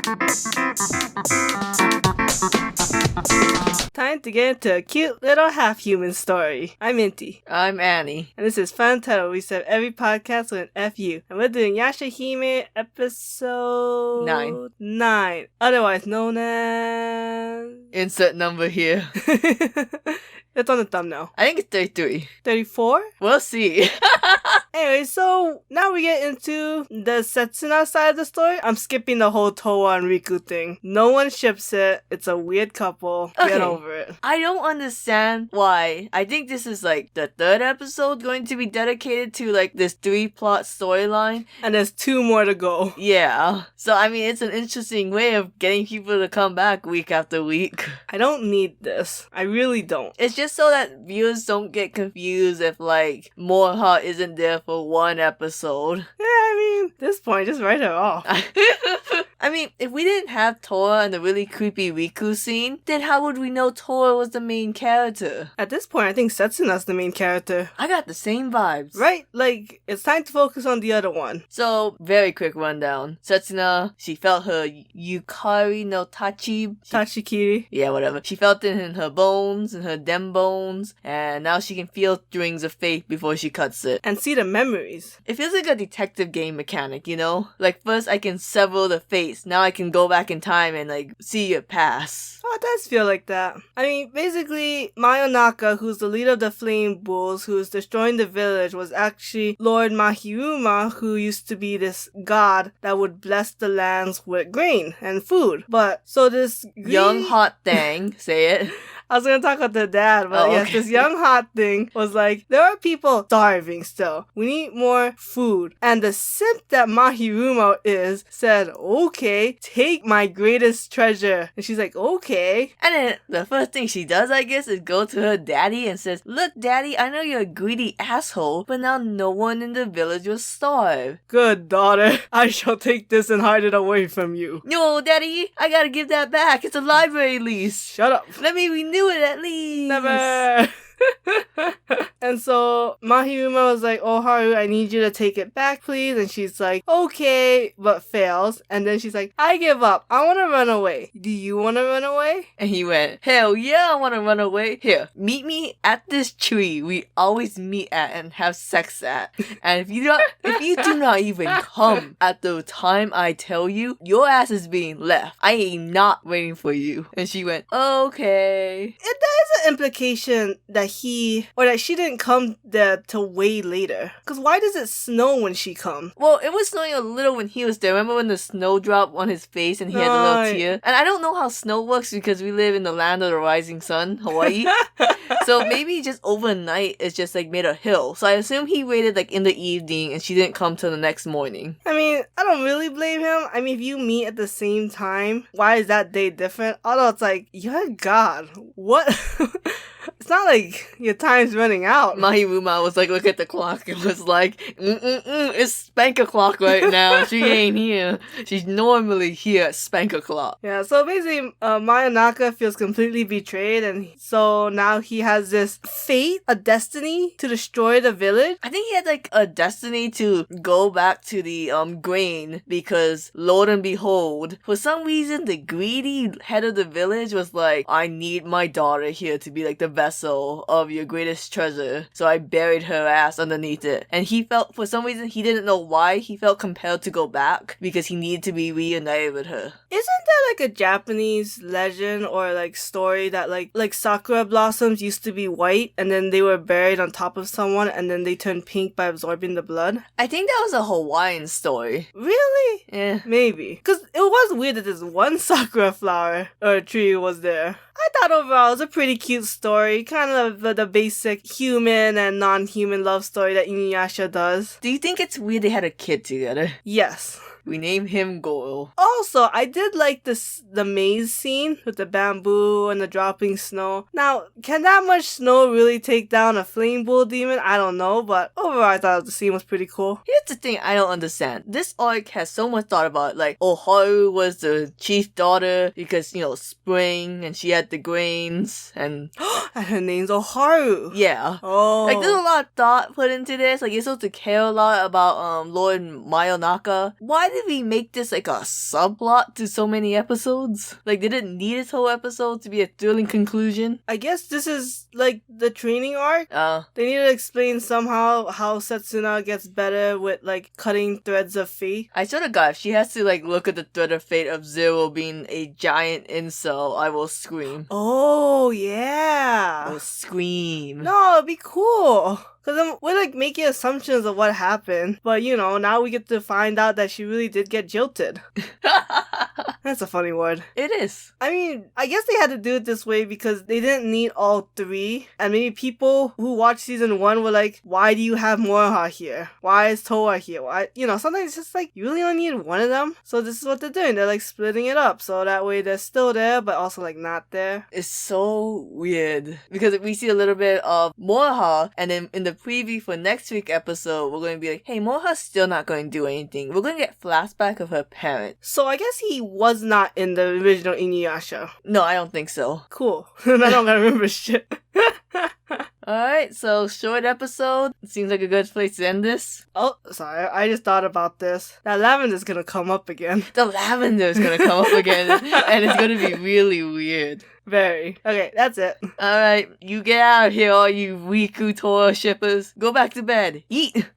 Time to get into a cute little half-human story. I'm Inti. I'm Annie. And this is FunUntitled. We set every podcast with an FU. And we're doing Yashahime episode 9. Otherwise known as... Insert number here. It's on the thumbnail. I think it's 33. 34? We'll see. Anyway, so now we get into the Setsuna side of the story. I'm skipping the whole Towa and Riku thing. No one ships it. It's a weird couple. Okay. Get over it. I don't understand why. I think this is like the third episode going to be dedicated to like this 3-plot storyline. And there's 2 more to go. Yeah. So, I mean, it's an interesting way of getting people to come back week after week. I don't need this. I really don't. It's just so that viewers don't get confused if like Moha isn't there for one episode. Yeah, I mean, at this point, just write it off. I mean, if we didn't have Tora and the really creepy Riku scene, then how would we know Tora was the main character? At this point, I think Setsuna's the main character. I got the same vibes. Right? Like, it's time to focus on the other one. So, very quick rundown. Setsuna, she felt her Yukari no Tachi. Tachikiri. Yeah, whatever. She felt it in her bones, in her dem bones, and now she can feel strings of faith before she cuts it. And see the memories. It feels like a detective game mechanic, you know? Like, first I can sever the face. Now I can go back in time and, like, see your past. Oh, it does feel like that. I mean, basically, Mayonaka, who's the leader of the Flame Bulls, who's destroying the village, was actually Lord Mahiruma, who used to be this god that would bless the lands with grain and food. But, so this young hot thing, say it. I was gonna talk about the dad, but yes, okay. This young hot thing was like, there are people starving still. We need more food. And the simp that Mahiruma is said, okay, take my greatest treasure. And she's like, okay. And then the first thing she does, I guess, is go to her daddy and says, look, daddy, I know you're a greedy asshole, but now no one in the village will starve. Good daughter, I shall take this and hide it away from you. No, daddy, I gotta give that back. It's a library lease. Shut up. Let me renew it at least. Never. And so Mahiruma was like, oh Haru, I need you to take it back please. And she's like, okay, but fails. And then she's like, I give up. I want to run away. Do you want to run away? And he went, hell yeah, I want to run away. Here, meet me at this tree we always meet at and have sex at. And if you do not even come at the time I tell you, your ass is being left. I am not waiting for you. And she went, okay. There is an implication that she didn't come there till way later. Because why does it snow when she comes? Well, it was snowing a little when he was there. Remember when the snow dropped on his face and he had a little tear? And I don't know how snow works because we live in the land of the rising sun, Hawaii. So maybe just overnight it's just like made a hill. So I assume he waited like in the evening and she didn't come till the next morning. I mean, I don't really blame him. I mean, if you meet at the same time, why is that day different? Although it's like, you're God. What? It's not like your time's running out. Mahiruma was like, look at the clock. It was like, it's spank o'clock right now. She ain't here. She's normally here at spank o'clock. Yeah, so basically, Mayonaka feels completely betrayed, and so now he has this fate, a destiny to destroy the village. I think he had like a destiny to go back to the grain because, Lord and behold, for some reason, the greedy head of the village was like, I need my daughter here to be like the vessel of your greatest treasure. So I buried her ass underneath it. And he felt, for some reason, he didn't know why, he felt compelled to go back because he needed to be reunited with her. Isn't there like a Japanese legend or like story that like sakura blossoms used to be white and then they were buried on top of someone and then they turned pink by absorbing the blood? I think that was a Hawaiian story. Really? Yeah. Maybe. Because it was weird that this one sakura flower or tree was there. I thought overall it was a pretty cute story. Kind of the basic human and non-human love story that Inuyasha does. Do you think it's weird they had a kid together? Yes. We named him Goro. Also, I did like the maze scene with the bamboo and the dropping snow. Now, can that much snow really take down a flame bull demon? I don't know, but overall I thought the scene was pretty cool. Here's the thing I don't understand. This arc has so much thought about it. Like, Haru was the chief's daughter because, spring, and she had the grains, and... and her name's Oharu. Yeah. Oh. Like, there's a lot of thought put into this. Like, you're supposed to care a lot about Lord Mayonaka. Why did we make this like a subplot to so many episodes? Like, did it need its whole episode to be a thrilling conclusion? I guess this is like the training arc. Uh, They need to explain somehow how Setsuna gets better with like cutting threads of fate. I sort of got if she has to like look at the thread of fate of Zero being a giant incel, I will scream. Oh, I yeah. will scream. No, it'd be cool. Because we're like making assumptions of what happened. But you know, now we get to find out that she really did get jilted. That's a funny word. It is. I mean, I guess they had to do it this way because they didn't need all three. And maybe people who watched season 1 were like, why do you have Moroha here? Why is Toa here? Why? You know, sometimes it's just like, you really only need one of them. So this is what they're doing. They're like splitting it up. So that way they're still there, but also like not there. It's so weird because we see a little bit of Moroha, and then in the preview for next week's episode, we're going to be like, hey, Moroha's still not going to do anything. We're going to get flashback of her parents. So I guess he was not in the original Inuyasha. No, I don't think so. Cool. I don't gotta remember shit. Alright, so short episode. Seems like a good place to end this. Oh, sorry. I just thought about this. That lavender's gonna come up again. The lavender is going to come up again, and it's going to be really weird. Very. Okay, that's it. Alright, you get out of here, all you Riku Tora shippers. Go back to bed. Eat!